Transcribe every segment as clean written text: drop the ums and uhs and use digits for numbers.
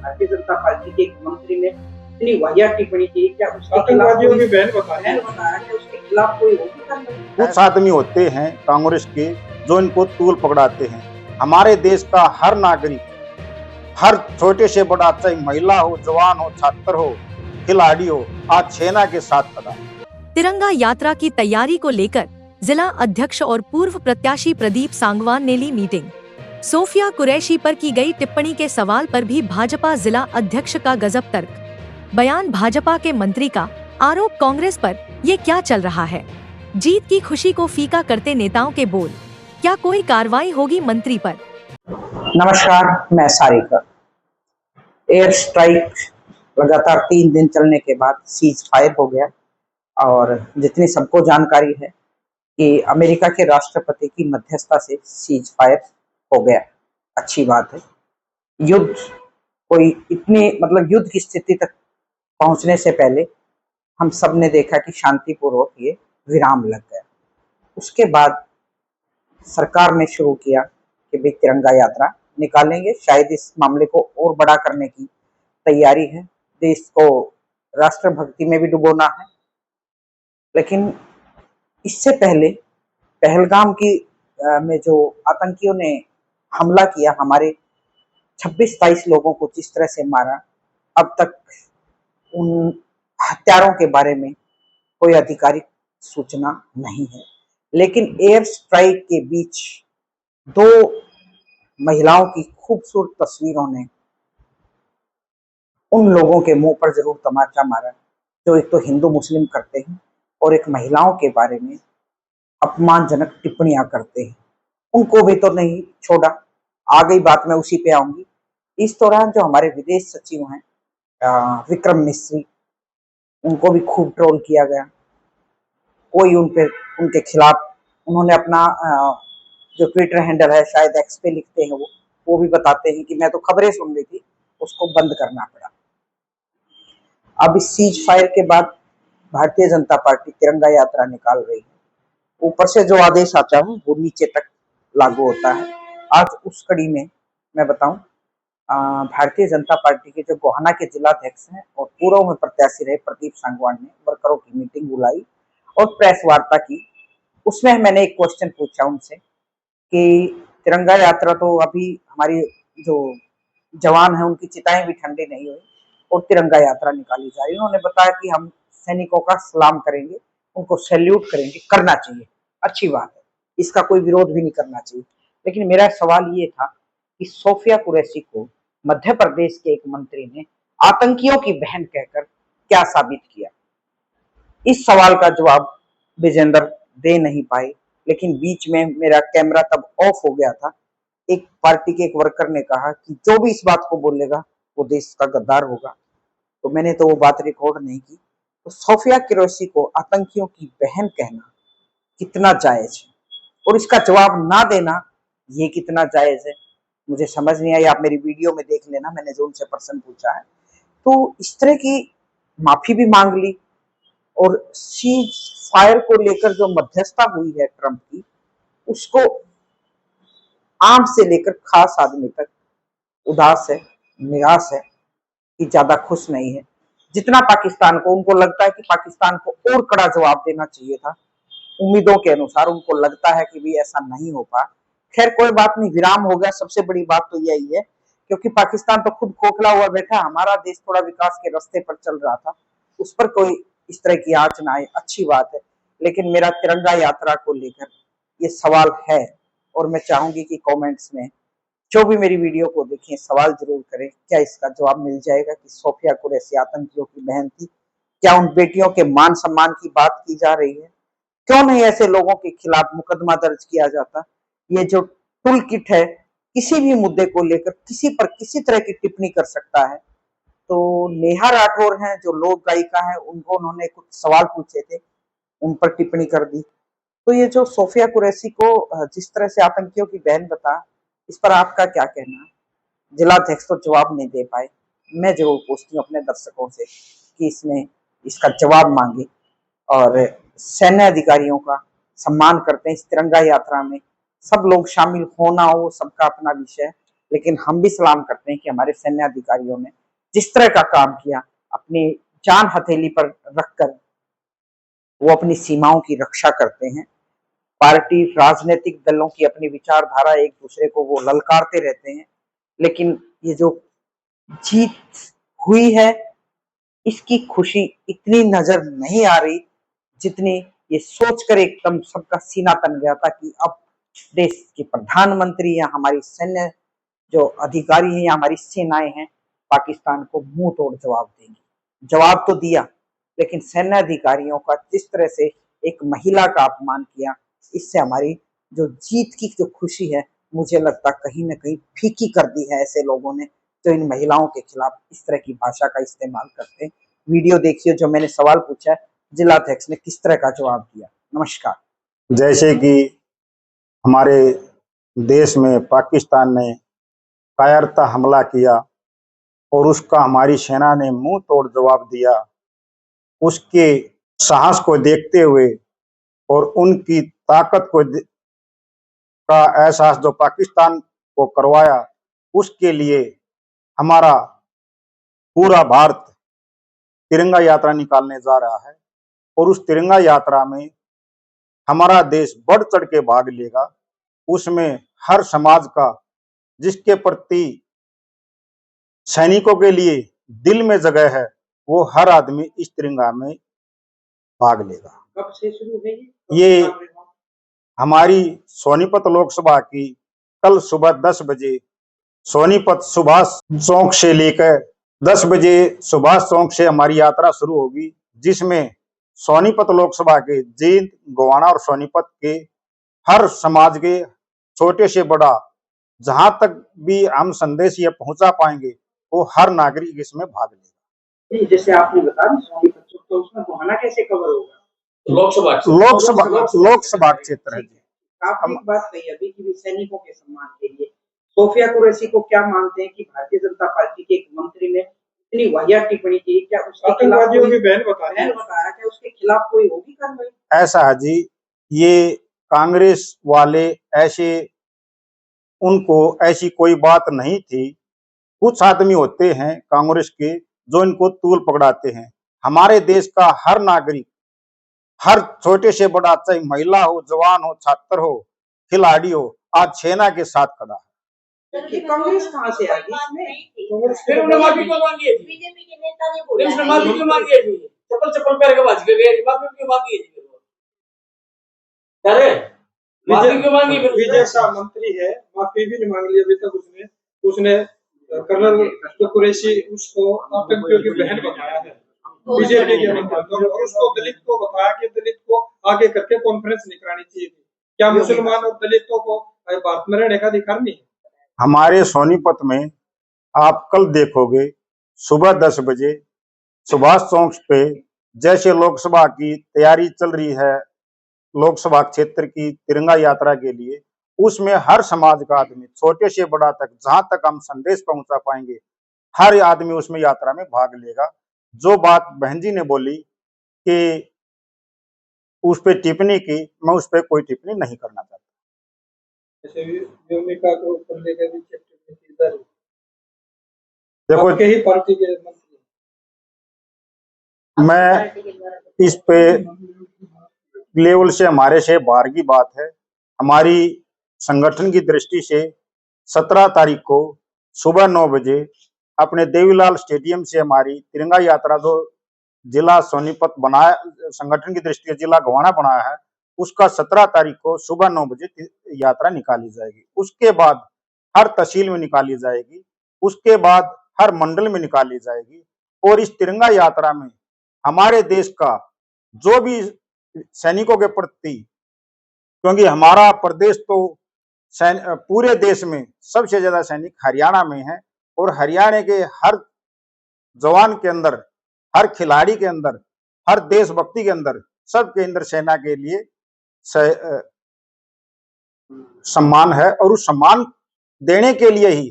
Bharatiya Janata party के एक मंत्री ने इतनी वाहियात टिप्पणी की, क्या आतंकवादियों की बहन बताया कि उसके खिलाफ कोई होगी? कुछ आदमी होते हैं कांग्रेस के जो इनको तूल पकड़ाते हैं। हमारे देश का हर नागरिक, हर छोटे से बड़ा, चाहे महिला हो, जवान हो, छात्र हो, खिलाड़ी हो, आज सेना के साथ खड़ा। तिरंगा यात्रा की तैयारी को लेकर जिला अध्यक्ष और पूर्व प्रत्याशी प्रदीप सांगवान ने ली मीटिंग। सोफिया कुरैशी पर की गई टिप्पणी के सवाल पर भी भाजपा जिला अध्यक्ष का गजब तर्क। बयान भाजपा के मंत्री का, आरोप कांग्रेस पर, ये क्या चल रहा है? जीत की खुशी को फीका करते नेताओं के बोल, क्या कोई कार्रवाई होगी मंत्री पर? नमस्कार, मैं सारिका। एयर स्ट्राइक लगातार 3 दिन चलने के बाद सीज फायर हो गया और जितनी सबको जानकारी है कि अमेरिका के राष्ट्रपति की मध्यस्थता से सीज फायर हो गया। अच्छी बात है। युद्ध कोई इतनी युद्ध की स्थिति तक पहुंचने से पहले हम सब ने देखा कि शांतिपूर्वक ये विराम लग गया। उसके बाद सरकार ने शुरू किया कि भाई तिरंगा यात्रा निकालेंगे, शायद इस मामले को और बड़ा करने की तैयारी है, देश को राष्ट्रभक्ति में भी डुबोना है। लेकिन इससे पहले पहलगाम की में जो आतंकियों ने हमला किया, हमारे 26-27 लोगों को जिस तरह से मारा, अब तक उन हत्यारों के बारे में कोई आधिकारिक सूचना नहीं है। लेकिन एयर स्ट्राइक के बीच 2 महिलाओं की खूबसूरत तस्वीरों ने उन लोगों के मुंह पर जरूर तमाचा मारा जो एक तो हिंदू मुस्लिम करते हैं और एक महिलाओं के बारे में अपमानजनक टिप्पणियां करते हैं। उनको भी तो नहीं छोड़ा। आ गई बात, मैं उसी पे आऊंगी। इस दौरान जो हमारे विदेश सचिव हैं विक्रम मिस्री, उनको भी खूब ट्रोल किया गया। कोई उनके खिलाफ, उन्होंने अपना जो ट्विटर हैंडल है, शायद एक्स पे लिखते हैं वो भी बताते हैं कि मैं तो खबरें सुन रही थी, उसको बंद करना पड़ा। अब इस सीज फायर के बाद भारतीय जनता पार्टी तिरंगा यात्रा निकाल रही है। ऊपर से जो आदेश आता है वो नीचे तक लागू होता है। आज उस कड़ी में मैं बताऊं, भारतीय जनता पार्टी के जो गोहाना के जिलाध्यक्ष हैं और पूर्व में प्रत्याशी रहे प्रदीप सांगवान ने वर्करों की मीटिंग बुलाई और प्रेस वार्ता की। उसमें मैंने एक क्वेश्चन पूछा उनसे कि तिरंगा यात्रा तो अभी हमारी जो जवान है उनकी चिताएं भी ठंडी नहीं हुई और तिरंगा यात्रा निकाली जा रही है। उन्होंने बताया कि हम सैनिकों का सलाम करेंगे, उनको सैल्यूट करेंगे, करना चाहिए, अच्छी बात है, इसका कोई विरोध भी नहीं करना चाहिए। लेकिन मेरा सवाल ये था कि सोफिया कुरैशी को मध्य प्रदेश के एक मंत्री ने आतंकियों की बहन कहकर क्या साबित किया? इस सवाल का जवाब विजेंद्र दे नहीं पाए। लेकिन बीच में मेरा कैमरा तब ऑफ हो गया था। एक पार्टी के एक वर्कर ने कहा कि जो भी इस बात को बोलेगा वो देश का गद्दार होगा, तो मैंने तो वो बात रिकॉर्ड नहीं की। तो सोफिया कुरैशी को आतंकियों की बहन कहना कितना जायज है और इसका जवाब ना देना ये कितना जायज है, मुझे समझ नहीं आई। आप मेरी वीडियो में देख लेना, मैंने जो उनसे प्रश्न पूछा है। तो इस तरह की माफी भी मांग ली और सीज फायर को लेकर जो मध्यस्थता हुई है ट्रंप की, उसको आम से लेकर खास आदमी तक उदास है, निराश है, कि ज्यादा खुश नहीं है। जितना पाकिस्तान को, उनको लगता है कि पाकिस्तान को और कड़ा जवाब देना चाहिए था। उम्मीदों के अनुसार उनको लगता है कि भी ऐसा नहीं हो पा। खैर कोई बात नहीं, विराम हो गया। सबसे बड़ी बात तो यही है, क्योंकि पाकिस्तान तो खुद खोखला हुआ बैठा, हमारा देश थोड़ा विकास के रास्ते पर चल रहा था, उस पर कोई इस तरह की आंच ना आए, अच्छी बात है। लेकिन मेरा तिरंगा यात्रा को लेकर ये सवाल है और मैं चाहूंगी कि कमेंट्स में जो भी मेरी वीडियो को देखें सवाल जरूर करें, क्या इसका जवाब मिल जाएगा कि सोफिया कुरैशी आतंकियों की बहन थी? क्या उन बेटियों के मान सम्मान की बात की जा रही है? क्यों नहीं ऐसे लोगों के खिलाफ मुकदमा दर्ज किया जाता? ये जो टूल किट है, किसी भी मुद्दे को लेकर किसी पर किसी तरह की टिप्पणी कर सकता है। तो नेहा राठौर हैं जो लोक गायिका है, उनको उन्होंने कुछ सवाल पूछे थे, उन पर टिप्पणी कर दी। तो ये जो सोफिया कुरैशी को जिस तरह से आतंकियों की बहन बता, इस पर आपका क्या कहना है? जिलाध्यक्ष तो जवाब नहीं दे पाए। मैं जरूर पूछती हूँ अपने दर्शकों से कि इसमें इसका जवाब मांगे और सैन्य अधिकारियों का सम्मान करते हैं। इस तिरंगा यात्रा में सब लोग शामिल हो ना हो, सबका अपना विषय है, लेकिन हम भी सलाम करते हैं कि हमारे सैन्य अधिकारियों ने जिस तरह का काम किया, अपनी जान हथेली पर रखकर वो अपनी सीमाओं की रक्षा करते हैं। पार्टी राजनीतिक दलों की अपनी विचारधारा एक दूसरे को वो ललकारते रहते हैं, लेकिन ये जो जीत हुई है इसकी खुशी इतनी नजर नहीं आ रही जितनी ये सोचकर एकदम सबका सीना तन गया था कि अब देश के प्रधानमंत्री या हमारी सैन्य जो अधिकारी हैं या हमारी सेनाएं हैं पाकिस्तान को मुंह तोड़ जवाब देंगी। जवाब तो दिया, लेकिन सैन्य अधिकारियों का जिस तरह से एक महिला का अपमान किया, इससे हमारी जो जीत की जो खुशी है मुझे लगता कहीं ना कहीं फीकी कर दी है ऐसे लोगों ने जो इन महिलाओं के खिलाफ इस तरह की भाषा का इस्तेमाल करते हैं। वीडियो देखिए, जो मैंने सवाल पूछा है जिलाध्यक्ष ने किस तरह का जवाब दिया। नमस्कार। जैसे कि हमारे देश में पाकिस्तान ने कायरता हमला किया और उसका हमारी सेना ने मुंह तोड़ जवाब दिया, उसके साहस को देखते हुए और उनकी ताकत का एहसास जो पाकिस्तान को करवाया, उसके लिए हमारा पूरा भारत तिरंगा यात्रा निकालने जा रहा है और उस तिरंगा यात्रा में हमारा देश बढ़ चढ़ के भाग लेगा। उसमें हर समाज का, जिसके प्रति सैनिकों के लिए दिल में जगह है, वो हर आदमी इस तिरंगा में भाग लेगा। कब से शुरू है ये हमारी सोनीपत लोकसभा की कल सुबह 10 बजे सोनीपत सुभाष चौक से लेकर 10 बजे सुभाष चौक से हमारी यात्रा शुरू होगी, जिसमें सोनीपत लोकसभा के जींद, गोवाना और सोनीपत के हर समाज के छोटे से बड़ा, जहां तक भी हम संदेश ये पहुंचा पाएंगे, वो हर नागरिक इसमें भाग लेगा। जैसे आपने बताया सोनीपत, तो उसमें गोहाना कैसे कवर होगा? लोकसभा क्षेत्र है। आपने एक बात कही अभी कि सैनिकों के सम्मान के लिए सोफिया कुरैशी को क्या मानते हैं कि भारतीय जनता पार्टी के एक मंत्री ने इतनी वाहियात टिप्पणी की, क्या उसके आतंकवादियों की बहन बताया क्या उसके खिलाफ कोई होगी कार्रवाई? ऐसा है जी, ये कांग्रेस वाले ऐसे, उनको ऐसी कोई बात नहीं थी। कुछ आदमी होते हैं कांग्रेस के जो इनको तूल पकड़ाते हैं। हमारे देश का हर नागरिक, हर छोटे से बड़ा, चाहे महिला हो, जवान हो, छात्र हो, खिलाड़ी हो, आज सेना के साथ खड़ा है। कांग्रेस कहां से आ गई इसमें? फिर उन्होंने माफी क्यों मांगी है? बीजेपी के नेता ने बोला उसने माफी क्यों मांगी है? चप्पल पैर के भाज के गए, माफी क्यों मांगी है? अरे माफी क्यों मांगी? विजय शाह मंत्री है, माफी भी नहीं मांग ली अभी तक उसने कर्नल कुरैशी उसको आतंकियों की बहन बताया है बीजेपी के नेता, और उसको दलित को बताया कि दलित को आगे करके कॉन्फ्रेंस निकालनी चाहिए थी। क्या मुसलमान और दलितों को भारत में रहने का अधिकार नहीं है? हमारे सोनीपत में आप कल देखोगे सुबह 10 बजे सुभाष चौक पे जैसे लोकसभा की तैयारी चल रही है, लोकसभा क्षेत्र की तिरंगा यात्रा के लिए, उसमें हर समाज का आदमी, छोटे से बड़ा तक, जहां तक हम संदेश पहुंचा पाएंगे, हर आदमी उसमें यात्रा में भाग लेगा। जो बात बहन जी ने बोली कि उस पर टिप्पणी की, मैं उस पर कोई टिप्पणी नहीं करना चाहता। देखो, ही पार्टी के मैं इस पे लेवल से, हमारे से बाहर की बात है। हमारी संगठन की दृष्टि से 17 तारीख को सुबह 9 बजे अपने देवीलाल स्टेडियम से हमारी तिरंगा यात्रा, जो जिला सोनीपत बनाया, संगठन की दृष्टि से जिला गोवाना बनाया है, उसका 17 तारीख को सुबह 9 बजे यात्रा निकाली जाएगी। उसके बाद हर तहसील में निकाली जाएगी, उसके बाद हर मंडल में निकाली जाएगी। और इस तिरंगा यात्रा में हमारे देश का जो भी सैनिकों के प्रति, क्योंकि हमारा प्रदेश तो पूरे देश में सबसे ज्यादा सैनिक हरियाणा में है, और हरियाणा के हर जवान के अंदर, हर खिलाड़ी के अंदर, हर देशभक्ति के अंदर, सबके अंदर सेना के लिए सम्मान है, और उस सम्मान देने के लिए ही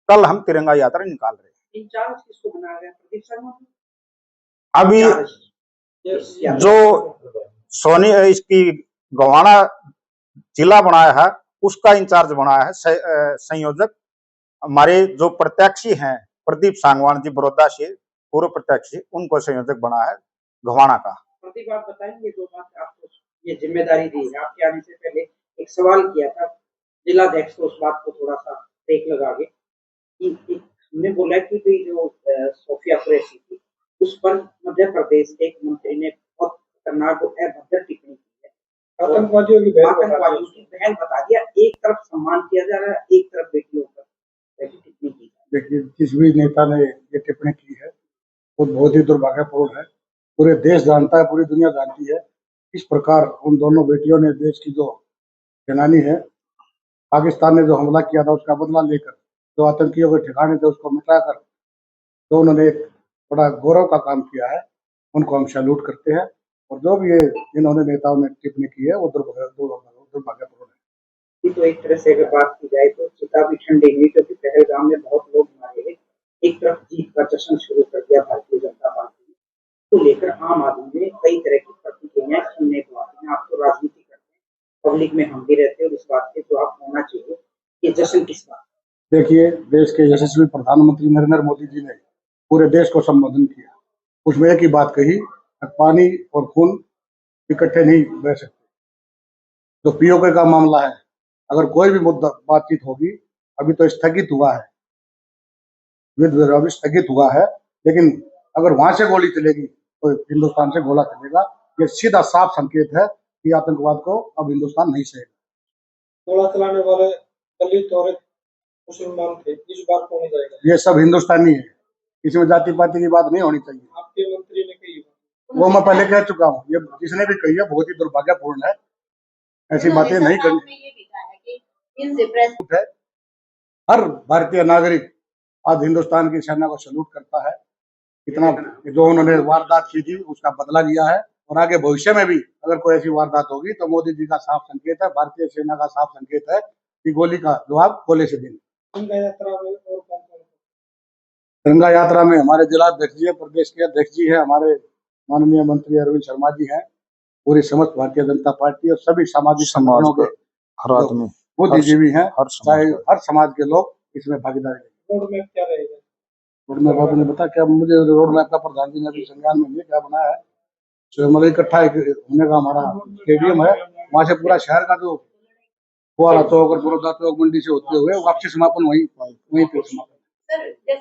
कल हम तिरंगा यात्रा निकाल रहे हैं। इंचार्ज किसको बना रहे हैं? प्रदीप शर्मा अभी जो इसकी गोवाना जिला बनाया है, उसका इंचार्ज बनाया है संयोजक हमारे जो प्रत्याशी हैं प्रदीप सांगवान जी बड़ौदा से पूर्व प्रत्याशी, उनको संयोजक बना है घवाना का। प्रदीप, आप बताएंगे जो बात आपको ये जिम्मेदारी दी है, आपके आने से पहले एक सवाल किया था जिलाध्यक्ष को, उस बात को थोड़ा सा ब्रेक लगा के कि हमने बोला कि भाई जो सोफिया कुरैशी थी उस पर मध्य प्रदेश के एक मंत्री ने बहुत खतरनाक और अभद्र टिप्पणी की है, आतंकवादियों की बहन बता दिया। एक तरफ सम्मान किया जा रहा है, एक तरफ बेटियों पर टिप्पणी की। देखिए, जिस भी नेता ने ये टिप्पणी की है वो बहुत ही दुर्भाग्यपूर्ण है। पूरे देश जानता है, पूरी दुनिया जानती है किस प्रकार उन दोनों बेटियों ने देश की जो सेनानी है, पाकिस्तान ने जो हमला किया था उसका बदला लेकर, जो आतंकियों के ठिकाने थे उसको मिटाकर जो उन्होंने एक बड़ा गौरव का काम किया है, उनको हम सैल्यूट करते हैं। और जो भी ये इन्होंने नेताओं ने टिप्पणी की है वो दुर्भाग्यपूर्ण है। तो एक तरह से अगर बात की जाए तो चिता भी ठंडी हुई, क्योंकि पहलगाम में बहुत लोग मारे गए। एक तरफ जीत का जश्न शुरू कर दिया भारतीय जनता पार्टी ने, तो लेकर आम आदमी ने कई तरह की प्रतिक्रियाएं सुनने को आती हैं। आप तो राजनीति करते हैं, पब्लिक में हम भी रहते हैं, और इस बात के जवाब होना चाहिए कि जश्न किस बात। देखिए, देश के यशस्वी प्रधानमंत्री नरेंद्र मोदी जी ने पूरे देश को संबोधन किया, उसमें एक ही बात कही, पानी और खून इकट्ठे नहीं बह सकते। जो पीओके का मामला है, अगर कोई भी मुद्दा बातचीत होगी, अभी तो स्थगित हुआ है, युद्ध अभी स्थगित हुआ है, लेकिन अगर वहां से गोली चलेगी तो हिंदुस्तान से गोला चलेगा। ये सीधा साफ संकेत है कि आतंकवाद को अब हिंदुस्तान नहीं सहेगा। गोला चलाने वाले दलित और मुसलमान थे, इस बार कौन जाएगा? ये सब हिंदुस्तानी है, इसमें जाति पाति की बात नहीं होनी चाहिए। आपके मंत्री ने कही वो मैं पहले कह चुका हूँ, ये जिसने भी कही है बहुत ही दुर्भाग्यपूर्ण है, ऐसी बातें नहीं करनी है। हर भारतीय नागरिक आज हिंदुस्तान की सेना को सैल्यूट करता है। इतना जो उन्होंने वारदात की थी उसका बदला लिया है, और आगे भविष्य में भी अगर कोई ऐसी वारदात होगी तो मोदी जी का साफ संकेत है, भारतीय सेना का साफ संकेत है कि गोली का जवाब गोले से देंगे। तिरंगा यात्रा में और कौन कौन? तिरंगा यात्रा में हमारे जिला अध्यक्ष जी, प्रदेश के अध्यक्ष जी है, हमारे माननीय मंत्री अरविंद शर्मा जी हैं, पूरी समस्त भारतीय जनता पार्टी और सभी सामाजिक संगठनों के हर आदमी बुद्धिजीवी हैं, चाहे हर हर समाज के लोग इसमें भागीदारी लेंगे। रोड मैप क्या रहेगा? रोड मैप आपने बता क्या, मुझे रोड मैप का प्रधान जी ने अभी संज्ञान में क्या बनाया है, तो मतलब इकट्ठा होने का हमारा स्टेडियम है, वहां से पूरा शहर का जो फुआरा चौक और बड़ौदा चौक मंडी से होते हुए वापसी समापन वहीं पे समापन।